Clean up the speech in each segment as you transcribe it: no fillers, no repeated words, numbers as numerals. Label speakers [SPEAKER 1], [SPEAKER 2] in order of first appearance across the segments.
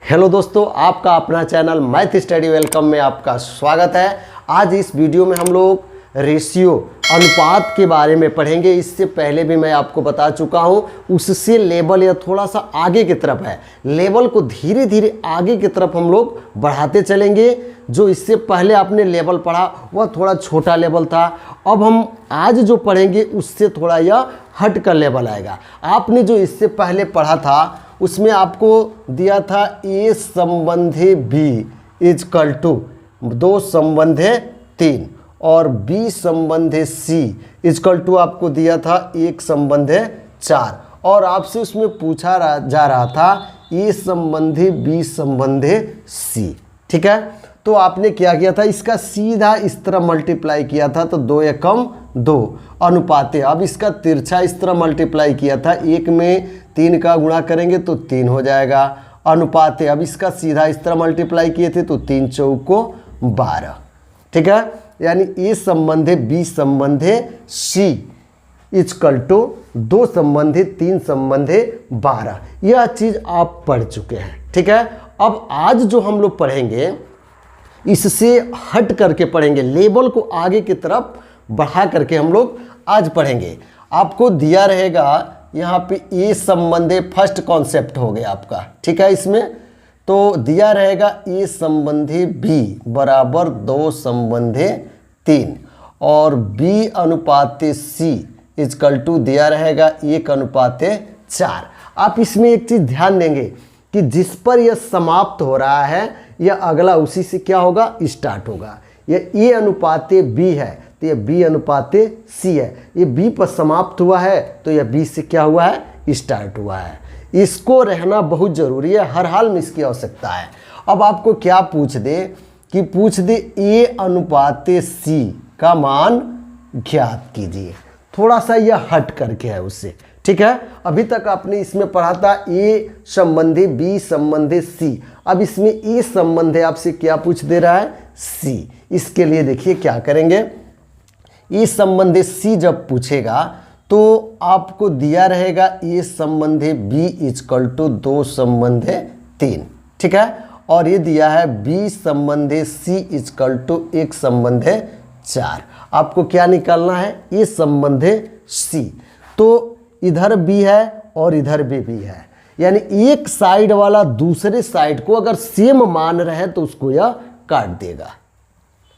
[SPEAKER 1] Hello दोस्तों, आपका अपना चैनल मैथ स्टडी वेलकम में आपका स्वागत है। आज इस वीडियो में हम लोग रेशियो अनुपात के बारे में पढ़ेंगे। इससे पहले भी मैं आपको बता चुका हूं, उससे लेवल या थोड़ा सा आगे की तरफ है। लेवल को धीरे धीरे आगे की तरफ हम लोग बढ़ाते चलेंगे। जो इससे पहले आपने लेवल पढ़ा वह थोड़ा छोटा लेवल था। अब हम आज जो पढ़ेंगे उससे थोड़ा यह हट कर लेवल आएगा। आपने जो इससे पहले पढ़ा था उसमें आपको दिया था ए संबंधी बी इजकल टू 2 संबंधी 3 और बी संबंधी सी इजकल टू आपको दिया था 1 संबंधी 4 और आपसे उसमें पूछा जा रहा था ए संबंधी बी संबंधी सी। ठीक है, तो आपने क्या किया था, इसका सीधा इस तरह मल्टीप्लाई किया था तो 2 एकम 2 अनुपाते। अब इसका तिरछा इस तरह मल्टीप्लाई किया था, 1 में 3 का गुणा करेंगे तो 3 हो जाएगा अनुपाते। अब इसका सीधा इस तरह मल्टीप्लाई किए थे तो 3 चौको 12। ठीक है, यानी ए संबंधी बी संबंधी सी इजकल टू 2 संबंधी 3 संबंधी 12। यह चीज़ आप पढ़ चुके हैं। ठीक है, अब आज जो हम लोग पढ़ेंगे इससे हट करके पढ़ेंगे, लेवल को आगे की तरफ बढ़ा करके हम लोग आज पढ़ेंगे। आपको दिया रहेगा यहाँ पे ए संबंधी फर्स्ट कॉन्सेप्ट हो गया आपका। ठीक है, इसमें तो दिया रहेगा ए संबंधी बी बराबर 2 संबंधी 3 और बी अनुपाते सी इजकल टू दिया रहेगा 1 अनुपाते 4। आप इसमें एक चीज़ ध्यान देंगे कि जिस पर यह समाप्त हो रहा है यह अगला उसी से क्या होगा, स्टार्ट होगा। यह ए अनुपाते बी है तो यह बी अनुपाते सी है। ये बी पर समाप्त हुआ है तो यह बी से क्या हुआ है, स्टार्ट हुआ है। इसको रहना बहुत ज़रूरी है, हर हाल में इसकी आवश्यकता है। अब आपको क्या पूछ दे कि पूछ दे ए अनुपाते सी का मान ज्ञात कीजिए। थोड़ा सा यह हट करके है उससे। ठीक है, अभी तक आपने इसमें पढ़ा था ए संबंधी बी संबंधी सी। अब इसमें ए संबंधी आपसे क्या पूछ दे रहा है, सी। इसके लिए देखिए क्या करेंगे, ए संबंधी सी जब पूछेगा तो आपको दिया रहेगा ए संबंधी बी इजकल टू 2 संबंधी 3। ठीक है, और ये दिया है बी संबंधी सी इजकल टू 1 संबंधी 4। आपको क्या निकालना है, ए संबंधी सी। तो इधर बी है और इधर भी है, यानी एक साइड वाला दूसरे साइड को अगर सेम मान रहे तो उसको यह काट देगा।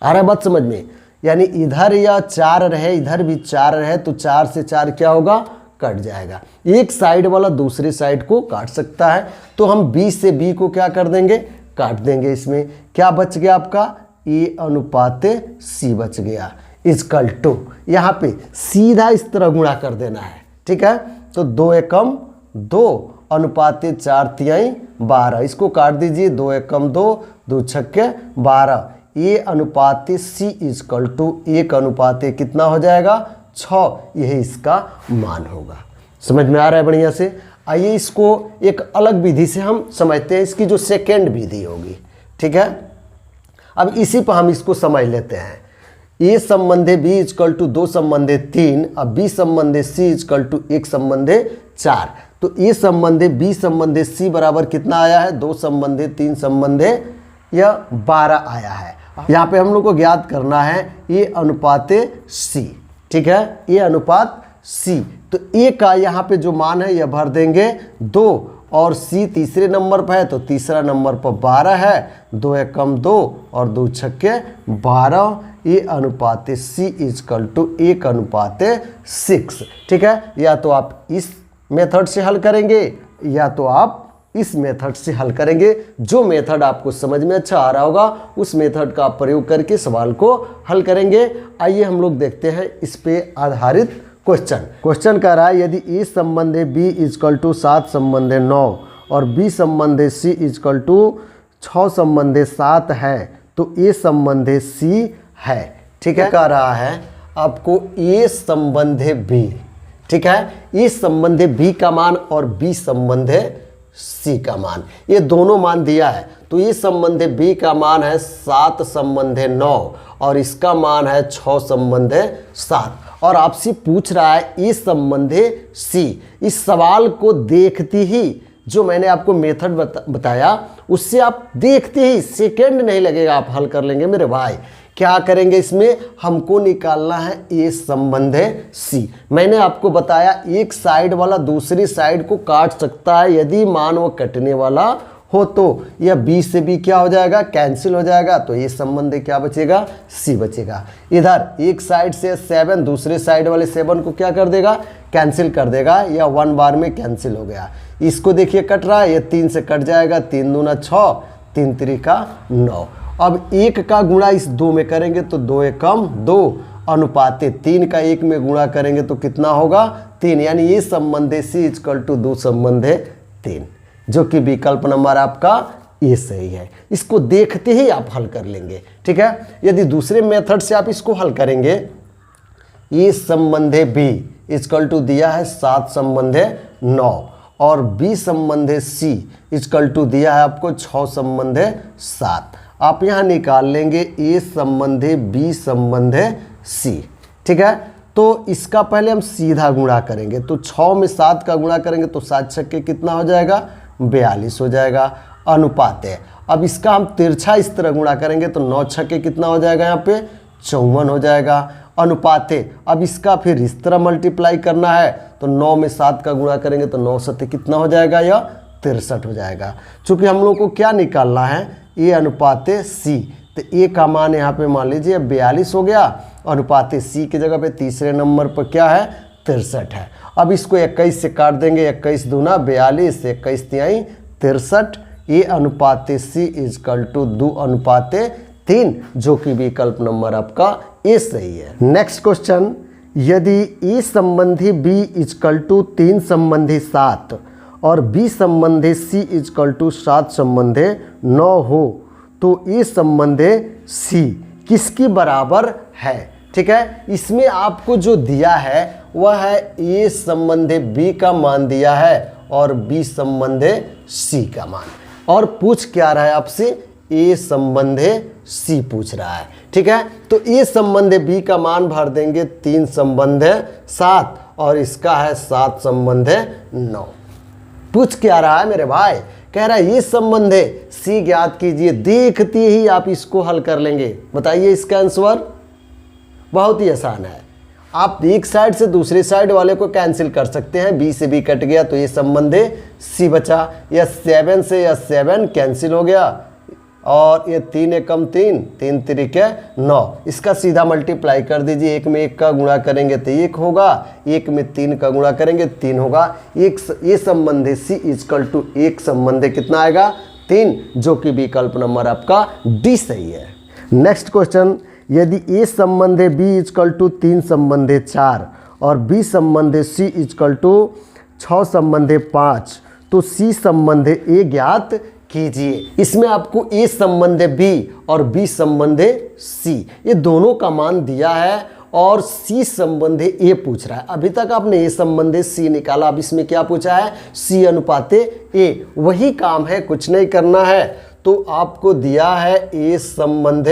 [SPEAKER 1] आ रहा है बात समझ में, यानी इधर या 4 रहे इधर भी 4 रहे तो 4 से 4 क्या होगा, कट जाएगा। एक साइड वाला दूसरे साइड को काट सकता है तो हम बी से बी को क्या कर देंगे, काट देंगे। इसमें क्या बच गया आपका, ए अनुपाते सी बच गया इजकल टू, यहाँ पे सीधा इस तरह गुणा कर देना है। ठीक है, तो 2 एकम 2 अनुपाते 4 तिहाई 12। इसको काट दीजिए, 2 एकम 2 2 छक्के 12। ए अनुपाते सी इजकल टू 1 अनुपाते कितना हो जाएगा, 6। यही इसका मान होगा। समझ में आ रहा है बढ़िया से। आइए इसको एक अलग विधि से हम समझते हैं, इसकी जो सेकेंड विधि होगी। ठीक है, अब इसी पर हम इसको समझ लेते हैं। ए संबंधी बी इजकल टू 2 संबंधी 3 अब बी संबंधी सी इजकल टू 1 संबंधी 4। तो ए संबंधी बी संबंधी सी बराबर कितना आया है, 2 संबंधी 3 संबंधी या 12 आया है। यहाँ पे हम लोग को ज्ञात करना है ए अनुपाते सी। ठीक है, ए अनुपात सी। तो ए का यहाँ पे जो मान है यह भर देंगे 2 और सी तीसरे नंबर पर है तो तीसरा नंबर पर 12 है। 2 एकम 2 और 2 छक्के 12। ए अनुपाते सी इजकल टू 1 अनुपाते 6। ठीक है, या तो आप इस मेथड से हल करेंगे या तो आप इस मेथड से हल करेंगे। जो मेथड आपको समझ में अच्छा आ रहा होगा उस मेथड का आप प्रयोग करके सवाल को हल करेंगे। आइए हम लोग देखते हैं इस पे आधारित क्वेश्चन कह रहा है, यदि ए संबंधी बी इजकल टू 7 संबंधी 9 और बी संबंधी सी इजकल टू 6 संबंधी 7 है तो ए संबंधी सी है। ठीक है, कह रहा है आपको ए संबंधी बी। ठीक है, ए संबंधी बी का मान और बी संबंधी सी का मान, ये दोनों मान दिया है। तो ये संबंधी बी का मान है 7 संबंधी 9 और इसका मान है 6 संबंधी 7 और आपसे पूछ रहा है ए संबंधी सी। इस सवाल को देखते ही जो मैंने आपको मेथड बताया उससे आप देखते ही सेकंड नहीं लगेगा आप हल कर लेंगे मेरे भाई। क्या करेंगे, इसमें हमको निकालना है ए संबंध है सी। मैंने आपको बताया एक साइड वाला दूसरी साइड को काट सकता है यदि मान वो कटने वाला हो तो, यह बी से बी क्या हो जाएगा, कैंसिल हो जाएगा, तो ये संबंध क्या बचेगा, सी बचेगा। इधर एक साइड से 7 दूसरे साइड वाले 7 को क्या कर देगा, कैंसिल कर देगा, या 1 बार में कैंसिल हो गया। इसको देखिए कट रहा है, ये 3 से कट जाएगा, 3 दूना 6, 3 त्रिका 9। अब 1 का गुणा इस 2 में करेंगे तो 2 एकम 2 अनुपाते 3 का 1 में गुणा करेंगे तो कितना होगा, 3। यानी ये संबंध है सी इक्वल टू 2 संबंध है 3, जो कि विकल्प नंबर आपका ये सही है। इसको देखते ही आप हल कर लेंगे, ठीक है। यदि दूसरे मेथड से आप इसको हल करेंगे, ये संबंध है बी इक्वल टू दिया है 7 संबंध है 9, और बी संबंध है सी इक्वल टू दिया है आपको 6 संबंध है 7। आप यहाँ निकाल लेंगे ए संबंध है बी संबंध है सी, ठीक है। तो इसका पहले हम सीधा गुणा करेंगे, तो 6 में 7 का गुणा करेंगे तो 7 छक्के कितना हो जाएगा, 42 हो जाएगा, अनुपात है। अब इसका हम तिरछा इस तरह गुणा करेंगे तो 9 छक्के कितना हो जाएगा, यहाँ पे 54 हो जाएगा, अनुपात है। अब इसका फिर इस तरह मल्टीप्लाई करना है तो 9 में 7 का गुणा करेंगे तो 9 सत्ते कितना हो जाएगा, यह 63 हो जाएगा। चूँकि हम लोग को क्या निकालना है, ए अनुपात सी, तो ए का मान यहाँ पे मान लीजिए 42 हो गया, अनुपात सी की जगह पे तीसरे नंबर पर क्या है, 63 है। अब इसको 21 से काट देंगे, 21 दूना 42, 21 तिहाई 63, ए अनुपात सी इजकल टू 2 अनुपात 3, जो कि विकल्प नंबर आपका ए सही है। नेक्स्ट क्वेश्चन, यदि ए संबंधी बी इजकल टू 3 संबंधी 7 और बी संबंधी सी इजकल टू 7 संबंधी 9 हो तो ए संबंधी सी किसकी बराबर है, ठीक है। इसमें आपको जो दिया है वह है ए संबंधे बी का मान दिया है और बी संबंधे सी का मान, और पूछ क्या रहा है आपसे, ए संबंधे सी पूछ रहा है, ठीक है। तो ए संबंधे बी का मान भर देंगे 3 संबंधे 7 और इसका है 7 संबंधे 9। पूछ क्या रहा है मेरे भाई, कह रहा है ये संबंध है सी ज्ञात कीजिए। देखते ही आप इसको हल कर लेंगे। बताइए इसका आंसर बहुत ही आसान है। आप एक साइड से दूसरी साइड वाले को कैंसिल कर सकते हैं, बी से बी कट गया तो ये संबंध है सी बचा, या 7 से या 7 कैंसिल हो गया, और ये 3 एकम 3, 3 त्रिके 9। इसका सीधा मल्टीप्लाई कर दीजिए, 1 में 1 का गुणा करेंगे तो 1 होगा, 1 में 3 का गुणा करेंगे 3 होगा। ये संबंध है सी इक्वल टू 1 संबंध है कितना आएगा, 3, जो कि विकल्प नंबर आपका डी सही है। नेक्स्ट क्वेश्चन, यदि ए संबंध है बी इक्वल टू 3 संबंध है 4 और बी संबंध है सी इक्वल टू 6 संबंध है 5 तो सी संबंध है ए ज्ञात कीजिए। इसमें आपको ए संबंध है बी और बी संबंध है सी, ये दोनों का मान दिया है और सी संबंध है ए पूछ रहा है। अभी तक आपने ए संबंध है सी निकाला, अब इसमें क्या पूछा है, सी अनुपात ए। वही काम है, कुछ नहीं करना है। तो आपको दिया है ए संबंध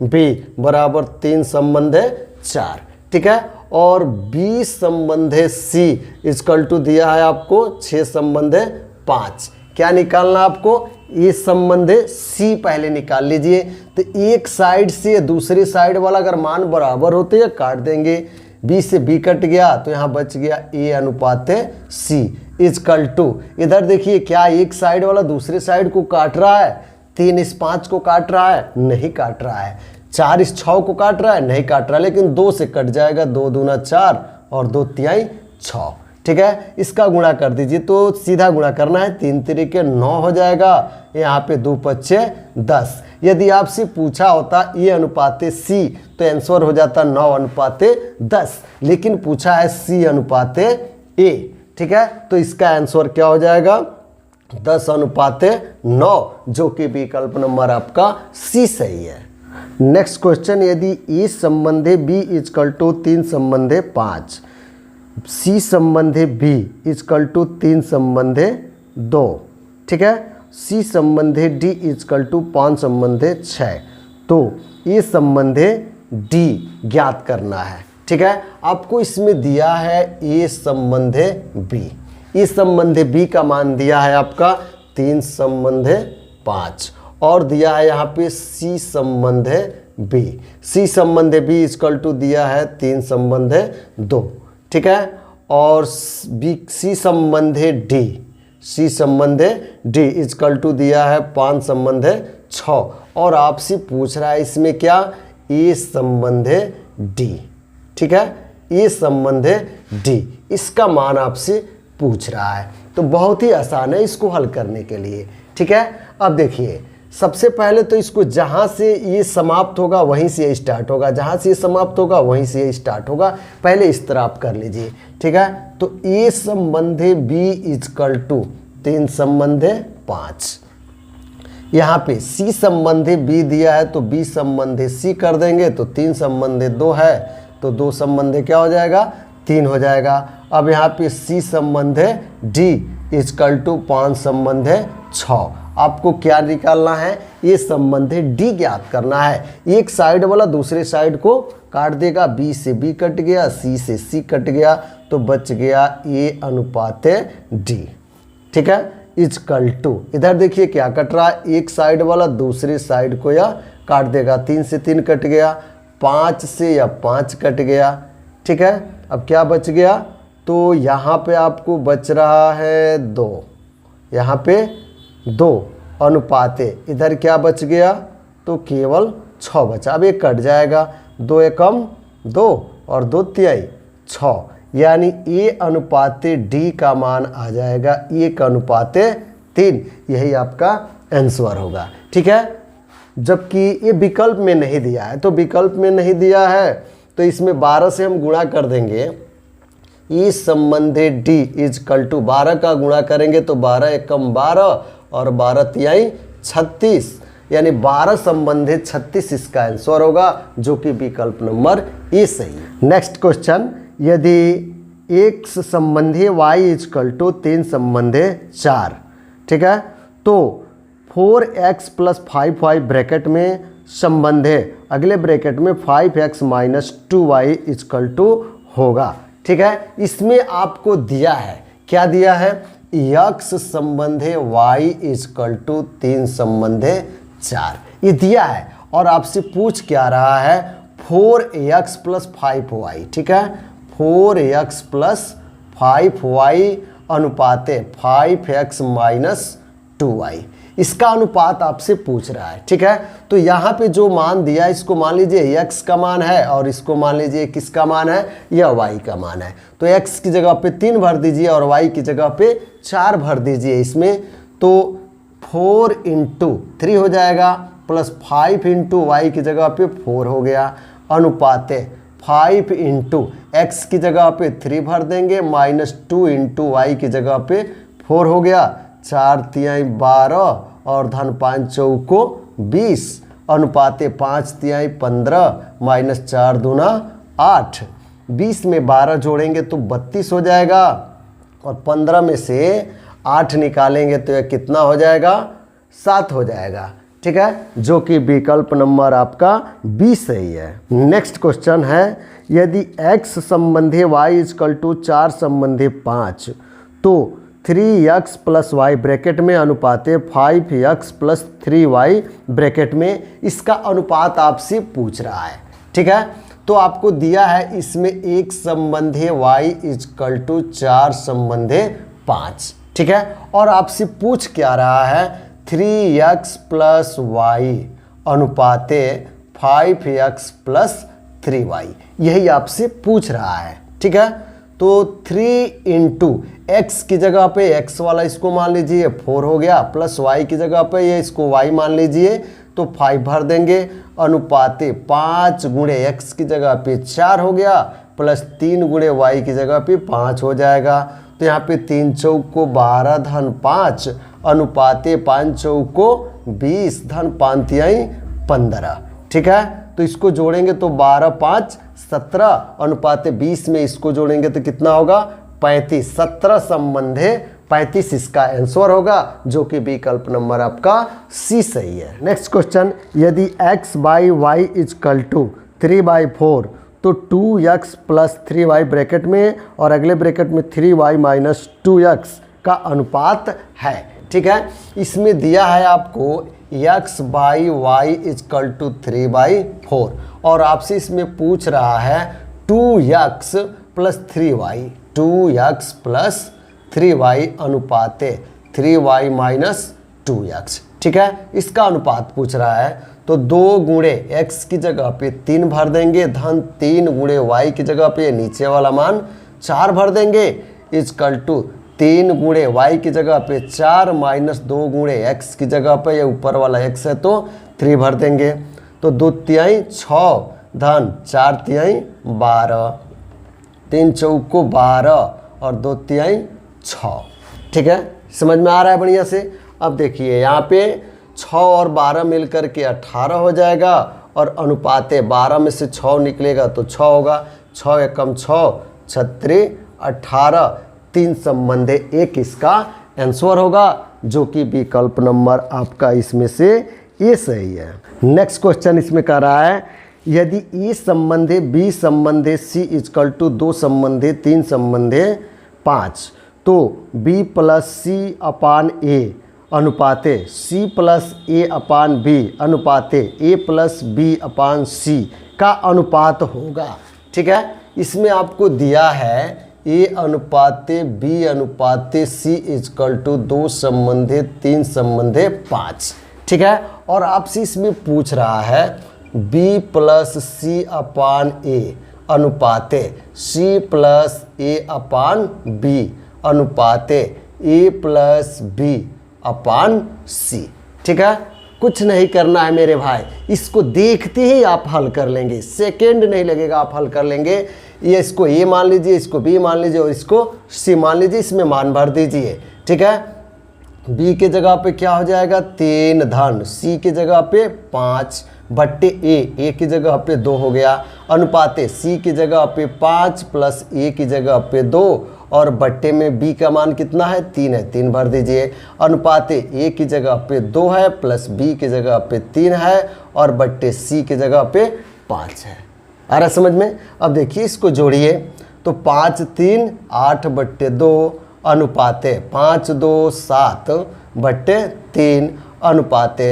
[SPEAKER 1] बी बराबर 3 संबंध 4, ठीक है, और बी संबंध सी इक्वल टू दिया है आपको 6 संबंध 5। क्या निकालना आपको, ये संबंध सी पहले निकाल लीजिए। तो एक साइड से दूसरी साइड वाला अगर मान बराबर होते हैं काट देंगे, बी से बी कट गया तो यहाँ बच गया ए अनुपात सी इक्वल टू, इधर देखिए क्या एक साइड वाला दूसरे साइड को काट रहा है, 3 इस 5 को काट रहा है, नहीं काट रहा है, 4 इस 6 को काट रहा है, नहीं काट रहा, लेकिन 2 से कट जाएगा, 2 दूना 4 और 2 तिहाई 6, ठीक है। इसका गुणा कर दीजिए, तो सीधा गुणा करना है, 3 त्रिके 9 हो जाएगा, यहाँ पे 2 पच्चे 10। यदि आपसे पूछा होता ए अनुपात सी तो आंसर हो जाता 9 अनुपात 10, लेकिन पूछा है सी अनुपात ए, ठीक है। तो इसका आंसर क्या हो जाएगा, 10 अनुपात 9, जो कि विकल्प नंबर आपका सी सही है। नेक्स्ट क्वेश्चन, यदि ए संबंधे बी इक्वल टू 3 संबंधे 5, सी संबंधे बी इक्वल टू 3 संबंधे 2, ठीक है, सी संबंधे डी इक्वल टू 5 संबंधे 6, तो ये संबंधे डी ज्ञात करना है, ठीक है। आपको इसमें दिया है ए संबंधे बी, इस संबंधे b का मान दिया है आपका 3 संबंधे 5 और दिया है यहाँ पे c संबंधे b। c संबंधे b इक्वल टू दिया है 3 संबंधे 2, ठीक है। और c संबंधे d इक्वल टू दिया है 5 संबंधे 6 और आपसे पूछ रहा है इसमें क्या a संबंधे d, ठीक है। a संबंधे d इसका मान आपसे पूछ रहा है। तो बहुत ही आसान है इसको हल करने के लिए, ठीक है। अब देखिए सबसे पहले तो इसको जहाँ से ये समाप्त होगा वहीं से ये स्टार्ट होगा, जहाँ से ये समाप्त होगा वहीं से ये स्टार्ट होगा। पहले इस तरह आप कर लीजिए, ठीक है। तो a संबंधे b इक्वल टू 3 संबंधे 5, यहाँ पे c संबंधे b दिया है तो b संबंधे c कर देंगे तो 3 संबंधे 2 है तो 2 संबंधे क्या हो जाएगा 3 हो जाएगा। अब यहाँ पे c संबंधे d इक्वल टू 5 संबंधे 6। आपको क्या निकालना है, ये संबंधे d ज्ञात करना है। एक साइड वाला दूसरे साइड को काट देगा, b से b कट गया, c से c कट गया तो बच गया a अनुपाते d, ठीक है। इक्वल टू इधर देखिए क्या कट रहा है, एक साइड वाला दूसरे साइड को या काट देगा, 3 से 3 कट गया, 5 से या 5 कट गया, ठीक है। अब क्या बच गया, तो यहाँ पे आपको बच रहा है 2, यहाँ पे 2 अनुपाते इधर क्या बच गया तो केवल 6 बचा। अब ये कट जाएगा, 2 एकम 2 और 2 तिहाई 6, यानी a अनुपाते d का मान आ जाएगा 1 अनुपाते 3। यही आपका आंसर होगा, ठीक है। जबकि ये विकल्प में नहीं दिया है, तो विकल्प में नहीं दिया है तो इसमें 12 से हम गुणा कर देंगे। इस संबंधे d इक्वल टू 12 का गुणा करेंगे तो 12 एकम 12 और 12 तिहाई 36, यानी 12 संबंधे 36 इसका आंसर होगा, जो कि विकल्प नंबर ए सही है। नेक्स्ट क्वेश्चन, यदि x संबंधी y इक्वल टू 3 संबंधे 4, ठीक है, तो 4x प्लस 5y ब्रैकेट में संबंधे अगले ब्रैकेट में 5x minus 2y equal to होगा, ठीक है। इसमें आपको दिया है, क्या दिया है, x संबंधे y इक्वल टू 3 संबंधे 4, ये दिया है। और आपसे पूछ क्या रहा है 4x प्लस 5y, ठीक है, 4x plus 5y अनुपाते 5x minus 2y, इसका अनुपात आपसे पूछ रहा है, ठीक है। तो यहाँ पे जो मान दिया इसको मान लीजिए x का मान है और इसको मान लीजिए किसका मान है, यह y का मान है। तो x की जगह पे 3 भर दीजिए और y की जगह पे 4 भर दीजिए इसमें, तो 4 इंटू 3 हो जाएगा प्लस 5 इंटू वाई की जगह पे 4 हो गया, अनुपाते 5 इंटू एक्स की जगह पे 3 भर देंगे माइनस 2 इंटू वाई की जगह पे 4 हो गया, 4 तिहाई 12 और धन 5 चौको 20, अनुपाते 5 तिहाई 15 माइनस 4 दूना 8, 20 में 12 जोड़ेंगे तो 32 हो जाएगा और 15 में से 8 निकालेंगे तो यह कितना हो जाएगा, 7 हो जाएगा, ठीक है, जो कि विकल्प नंबर आपका 20 सही है। नेक्स्ट क्वेश्चन है, यदि x संबंधी y इक्वल टू 4 संबंधी 5 तो 3x प्लस वाई ब्रैकेट में अनुपाते 5x प्लस 3y ब्रैकेट में, इसका अनुपात आपसे पूछ रहा है, ठीक है। तो आपको दिया है इसमें एक संबंधी y इक्वल टू 4 संबंधी 5, ठीक है, और आपसे पूछ क्या रहा है 3x plus Y अनुपाते 5x plus 3y, यही आपसे पूछ रहा है, ठीक है। तो 3 इंटू एक्स की जगह पे x वाला इसको मान लीजिए 4 हो गया, प्लस y की जगह पे ये इसको y मान लीजिए तो 5 भर देंगे, अनुपाते 5 गुणे x की जगह पे 4 हो गया, प्लस 3 गुणे y की जगह पे 5 हो जाएगा। तो यहाँ पे 3 चौको 12 धन 5 अनुपाते 5 चौको 20 धन 5 तिहाई 15, ठीक है। तो इसको जोड़ेंगे तो 12 5 17 अनुपाते 20 में इसको जोड़ेंगे तो कितना होगा 35, 17 संबंधे 35 इसका आंसर होगा, जो कि विकल्प नंबर आपका सी सही है। नेक्स्ट क्वेश्चन, यदि x by y equal to 3/4 तो 2x प्लस 3y ब्रैकेट में और अगले ब्रैकेट में 3y माइनस 2x का अनुपात है। ठीक है, इसमें दिया है आपको x by y equal to 3/4 और आपसे इसमें पूछ रहा है 2x plus 3y 2x plus 3y अनुपाते 3y minus 2x। ठीक है, इसका अनुपात पूछ रहा है तो 2 गुणे x की जगह पे 3 भर देंगे, धन 3 गुणे y की जगह पे नीचे वाला मान 4 भर देंगे, इजकल टू 3 गुणे y की जगह पे 4 माइनस 2 गुणे x की जगह पे, ये ऊपर वाला x है तो 3 भर देंगे। तो 2 तिहाई 6 धन 4 तिहाई 12, 3 चौको 12 और 2 तिहाई 6। ठीक है, समझ में आ रहा है बढ़िया से। अब देखिए यहाँ पे 6 और 12 मिलकर के 18 हो जाएगा और अनुपाते 12 में से 6 निकलेगा तो 6 होगा, 6 एकम 6 36 18, 3 संबंधे 1 इसका आंसर होगा, जो कि विकल्प नंबर आपका इसमें से ए सही है। नेक्स्ट क्वेश्चन इसमें कह रहा है यदि ए संबंधे बी संबंधे सी इजकल टू 2 संबंधे 3 संबंधे 5 तो b plus c upon a अनुपाते c plus a upon b अनुपाते a plus b upon c का अनुपात होगा। ठीक है, इसमें आपको दिया है a अनुपाते b अनुपाते c इजकल टू 2 संबंधे 3 संबंधे 5। ठीक है, और आपसे इसमें पूछ रहा है b plus c upon a अनुपाते c plus a upon b अनुपाते a plus b upon c. ठीक है, कुछ नहीं करना है मेरे भाई, इसको देखते ही आप हल कर लेंगे, सेकेंड नहीं लगेगा, आप हल कर लेंगे। ये इसको ए मान लीजिए, इसको बी मान लीजिए और इसको सी मान लीजिए, इसमें मान भर दीजिए। ठीक है, बी के जगह पे क्या हो जाएगा 3 धन सी के जगह पे 5 बट्टे ए की जगह पे 2 हो गया, अनुपाते सी की जगह पे 5 प्लस ए की जगह पे 2 और बट्टे में b का मान कितना है 3 है, 3 भर दीजिए, अनुपाते a की जगह पे 2 है प्लस b की जगह पे 3 है और बट्टे c की जगह पे 5 है। आ रहा समझ में। अब देखिए इसको जोड़िए तो 5 3 8 बट्टे 2 अनुपाते 5 2 7 बट्टे 3 अनुपाते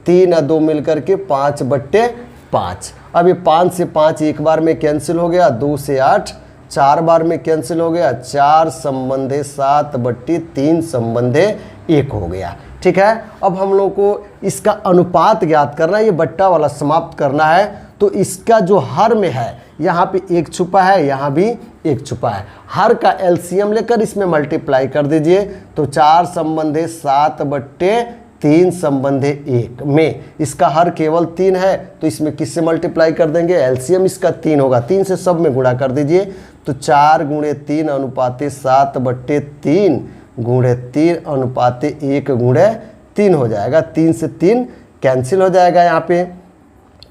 [SPEAKER 1] 3 और 2 मिलकर के 5 बट्टे 5। अब ये 5 से 5 एक बार में कैंसिल हो गया, 2 से 8 4 बार में कैंसिल हो गया, 4 संबंधे 7 बट्टी 3 संबंधे 1 हो गया। ठीक है, अब हम लोग को इसका अनुपात ज्ञात करना है, ये बट्टा वाला समाप्त करना है। तो इसका जो हर में है यहाँ पे 1 छुपा है, यहाँ भी 1 छुपा है, हर का एलसीएम लेकर इसमें मल्टीप्लाई कर दीजिए तो 4 संबंधे 7 बट्टे 3 संबंधे 1 में इसका हर केवल 3 है तो इसमें किससे मल्टीप्लाई कर देंगे, एलसीएम इसका 3 होगा, 3 से सब में गुणा कर दीजिए तो 4 गुणे 3 अनुपाते 7 बट्टे 3 गुणे 3 अनुपाते 1 गुणे 3 हो जाएगा। 3 से 3 कैंसिल हो जाएगा, यहाँ पे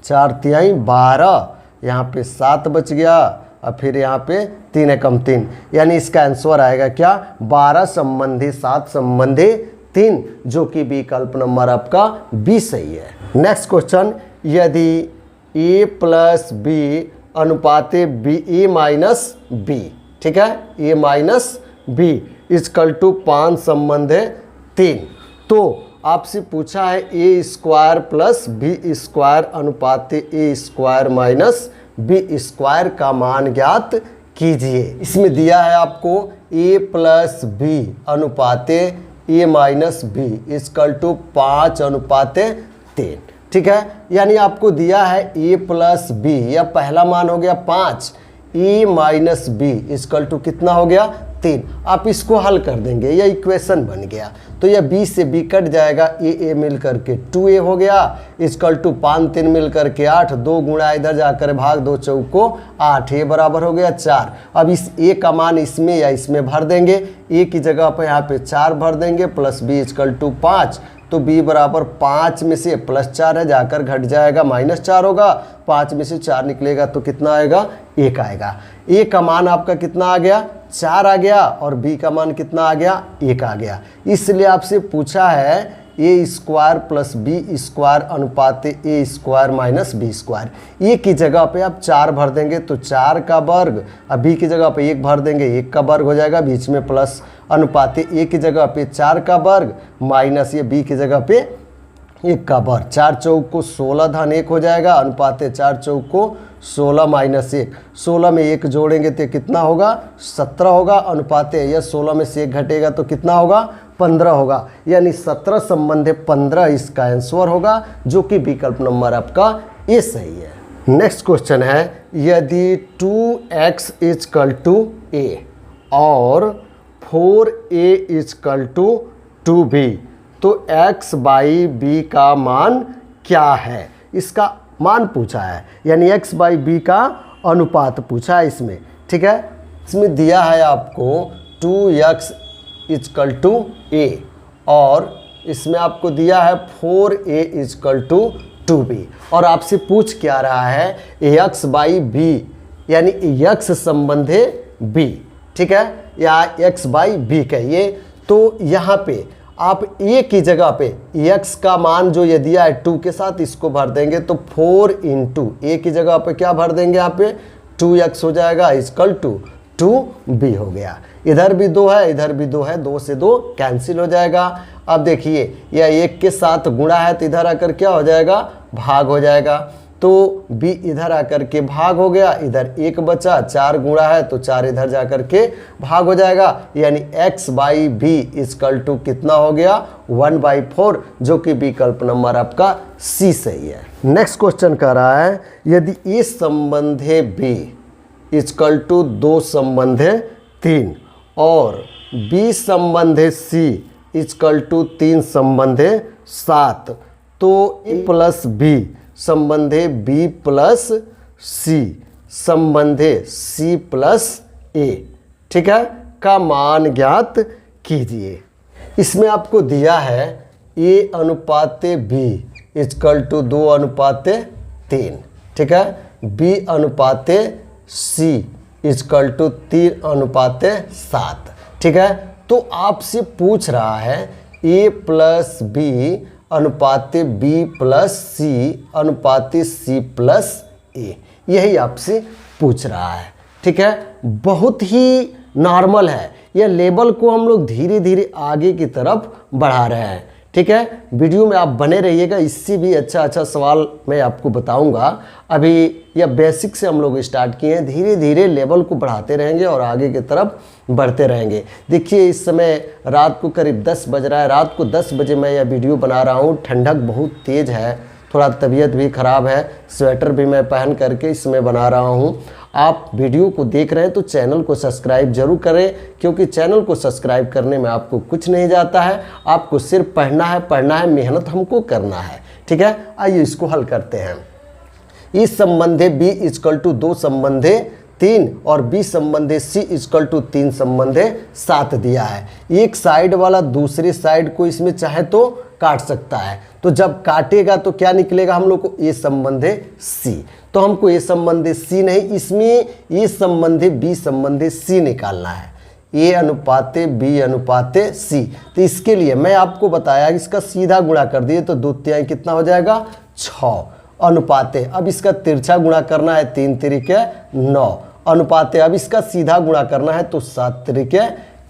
[SPEAKER 1] 4 तिहाई 12, यहाँ पे 7 बच गया और फिर यहाँ पे 3 एकम 3, यानी इसका आंसर आएगा क्या 12 संबंधी 7 संबंधी 3, जो कि विकल्प नंबर आपका बी सही है। नेक्स्ट क्वेश्चन यदि a प्लस बी अनुपाते बी ए माइनस बी, ठीक है, a minus b equal to 5 संबंधे 3, तो आपसे पूछा है a square plus b square अनुपाते a square minus b square का मान ज्ञात कीजिए। इसमें दिया है आपको ए प्लस बी अनुपाते a minus b equal to 5 अनुपाते 3, ठीक है, यानी आपको दिया है ए प्लस बी, यह पहला मान हो गया 5, ए माइनस बी इजकल टू कितना हो गया 3। आप इसको हल कर देंगे, यह इक्वेशन बन गया तो यह b से b कट जाएगा, ए मिल करके 2a हो गया इजकल टू 5 3 मिल करके 8, 2 गुणा इधर जाकर भाग 2 चौको 8, ये बराबर हो गया 4। अब इस a का मान इसमें या इसमें भर देंगे, a की जगह पर यहाँ पे 4 भर देंगे प्लस b इजकल टू 5, तो b बराबर 5 में से प्लस 4 है जाकर घट जाएगा -4 होगा, 5 में से 4 निकलेगा तो कितना आएगा 1 आएगा। a का मान आपका कितना आ गया 4 आ गया और b का मान कितना आ गया 1 आ गया। इसलिए आपसे पूछा है a square plus b square अनुपात ए स्क्वायर माइनस बी स्क्वायर। ए की जगह पे आप 4 भर देंगे तो 4 का वर्ग, अब बी की जगह पे 1 भर देंगे 1 का वर्ग हो जाएगा, बीच में प्लस अनुपात ए की जगह पे 4 का वर्ग माइनस ये बी की जगह पे 1 का वर्ग। 4 चौक को 16 धन 1 हो जाएगा, अनुपात 4 चौक को 16 माइनस 1, 16 में 1 जोड़ेंगे तो कितना होगा 17 होगा, अनुपात यह 16 में से 1 घटेगा तो कितना होगा 15 होगा, यानी 17 संबंध 15 इसका आंसर होगा, जो कि विकल्प नंबर आपका ए सही है। नेक्स्ट क्वेश्चन है, यदि 2x इजकल टू ए और 4a इजकल टू 2b तो x बाई बी का मान क्या है, इसका मान पूछा है, यानी x बाई बी का अनुपात पूछा है इसमें। ठीक है, इसमें दिया है आपको 2x इजकल टू a और इसमें आपको दिया है 4a इजकल टू 2b और आपसे पूछ क्या रहा है x बाई बी, यानी x संबंधे b। ठीक है, या x बाई बी कहिए, तो यहाँ पे आप a की जगह पे x का मान जो ये दिया है 2 के साथ इसको भर देंगे तो 4 इंटू a की जगह पे क्या भर देंगे यहाँ पे 2x हो जाएगा इजकल टू 2b हो गया। इधर भी 2 है इधर भी 2 है, 2 से 2 कैंसिल हो जाएगा। अब देखिए यह 1 के साथ गुणा है तो इधर आकर क्या हो जाएगा भाग हो जाएगा, तो b इधर आकर के भाग हो गया, इधर 1 बचा, 4 गुणा है तो 4 इधर जाकर के भाग हो जाएगा, यानी x by b equal to कितना हो गया 1/4, जो कि विकल्प नंबर आपका सी सही है। नेक्स्ट क्वेश्चन कह रहा है, यदि ए संबंधे b इजकल टू 2 संबंधे 3 और b संबंधे c इजकल टू 3 संबंधे 7 तो a plus b संबंधे b plus c संबंधे c plus a, ठीक है, का मान ज्ञात कीजिए। इसमें आपको दिया है a अनुपात b इजकल टू 2 अनुपात 3, ठीक है, b अनुपात c इजकल टू 3 अनुपात 7, ठीक है। तो आपसे पूछ रहा है a प्लस b अनुपात b प्लस c अनुपात c प्लस a, यही आपसे पूछ रहा है। ठीक है, बहुत ही नॉर्मल है, यह लेवल को हम लोग धीरे धीरे आगे की तरफ बढ़ा रहे हैं। ठीक है, वीडियो में आप बने रहिएगा, इससे भी अच्छा सवाल मैं आपको बताऊंगा। अभी यह बेसिक से हम लोग स्टार्ट किए हैं, धीरे धीरे लेवल को बढ़ाते रहेंगे और आगे की तरफ बढ़ते रहेंगे। देखिए इस समय रात को करीब 10 बज रहा है, रात को 10 बजे मैं यह वीडियो बना रहा हूँ। ठंडक बहुत तेज़ है, थोड़ा तबीयत भी ख़राब है, स्वेटर भी मैं पहन करके इसमें बना रहा हूँ। आप वीडियो को देख रहे हैं तो चैनल को सब्सक्राइब जरूर करें, क्योंकि चैनल को सब्सक्राइब करने में आपको कुछ नहीं जाता है, आपको सिर्फ पढ़ना है, मेहनत हमको करना है। ठीक है, आइए इसको हल करते हैं। इस संबंधे b इजकल टू 2 संबंधे 3 और b संबंधे c इजकल टू 3 संबंधे 7 दिया है। एक साइड वाला दूसरी साइड को इसमें चाहे तो काट सकता है, तो जब काटेगा तो क्या निकलेगा हम लोग को a संबंधे c, तो हमको a संबंधे c नहीं, इसमें a संबंधे b संबंधे c निकालना है, a अनुपात b अनुपात c। तो इसके लिए मैं आपको बताया इसका सीधा गुणा कर दिए तो 2 तिहाई कितना हो जाएगा 6 अनुपात, अब इसका तिरछा गुणा करना है 3 तिरिके 9 अनुपात, अब इसका सीधा गुणा करना है तो 7 तिरिके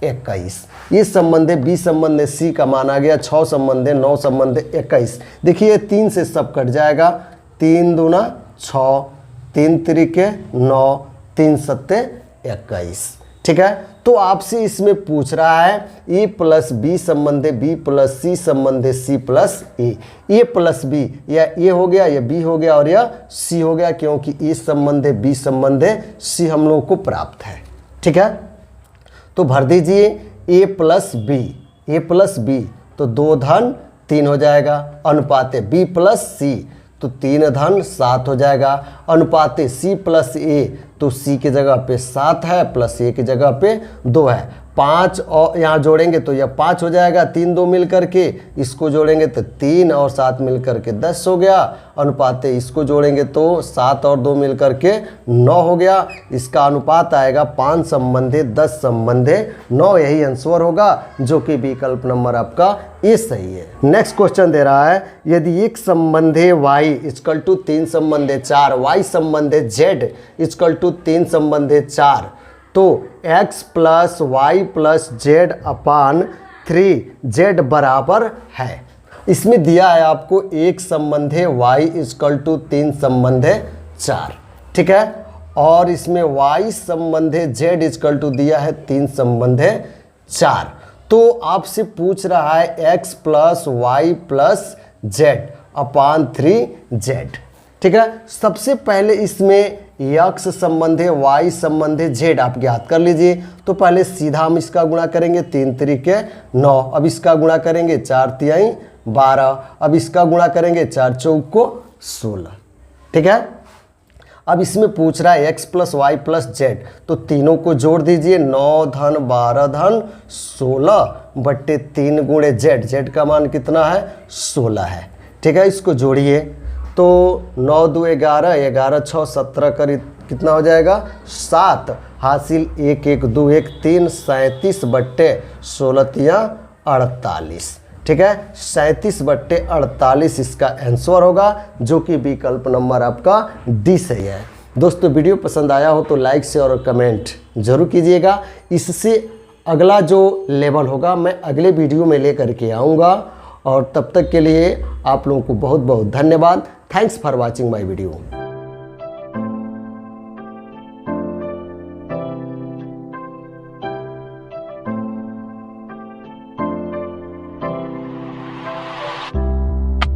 [SPEAKER 1] 21। ये संबंधे b संबंधे c का मान आ गया 6 संबंधे 9 संबंधे 21। देखिए 3 से सब कट जाएगा, 3 दूना 6, 3 तिरिके 9, 3 सत्ते 21। ठीक है, तो आपसे इसमें पूछ रहा है a plus b संबंधे b plus c संबंधे c plus a plus b, या a हो गया या b हो गया और यह c हो गया, क्योंकि a संबंधे b संबंधे c हम लोग को प्राप्त है। ठीक है, तो भर दीजिए a प्लस b तो 2 धन 3 हो जाएगा, अनुपात b प्लस c तो 3 धन 7 हो जाएगा। अनुपात C प्लस A, तो C की जगह पे 7 है प्लस A की जगह पे 2 है। 5 और यहाँ जोड़ेंगे तो यह 5 हो जाएगा, 3 2 मिल करके, इसको जोड़ेंगे तो 3 और 7 मिल करके 10 हो गया। अनुपात इसको जोड़ेंगे तो 7 और 2 मिल करके 9 हो गया। इसका अनुपात आएगा 5 संबंधे 10 संबंधे 9, यही आंसर होगा, जो कि विकल्प नंबर आपका ये सही है। नेक्स्ट क्वेश्चन दे रहा है, यदि एक संबंधे y इक्वल टू 3 संबंधे 4, y संबंधे z इक्वल टू 3 संबंधे 4, तो x plus y plus z upon 3z बराबर है। इसमें दिया है आपको एक संबंधे y इक्वल टू 3 संबंधे 4, ठीक है, और इसमें y संबंधे z इक्वल टू दिया है 3 संबंधे 4। तो आपसे पूछ रहा है x plus y plus z upon 3z, ठीक है। सबसे पहले इसमें x संबंधे y संबंधे z आप ज्ञात कर लीजिए। तो पहले सीधा हम इसका गुणा करेंगे, 3 त्रिके 9, अब इसका गुणा करेंगे 4 तिहाई 12, अब इसका गुणा करेंगे 4 चौको 16, ठीक है। अब इसमें पूछ रहा है x plus y plus z, तो तीनों को जोड़ दीजिए, 9 धन 12 धन 16 बट्टे 3 गुणे जेड, जेड का मान कितना है 16 है, ठीक है। इसको जोड़िए तो 9 2 11, 11 6 17 करीब कितना हो जाएगा 7, हासिल 1 1 2 1 3, 37 बट्टे 16 तिया 48, ठीक है। 37 बट्टे 48 इसका आंसर होगा, जो कि विकल्प नंबर आपका डी सही है। दोस्तों वीडियो पसंद आया हो तो लाइक शेयर और कमेंट जरूर कीजिएगा। इससे अगला जो लेवल होगा मैं अगले वीडियो में लेकर के आऊँगा, और तब तक के लिए आप लोगों को बहुत बहुत धन्यवाद। Thanks for watching my video.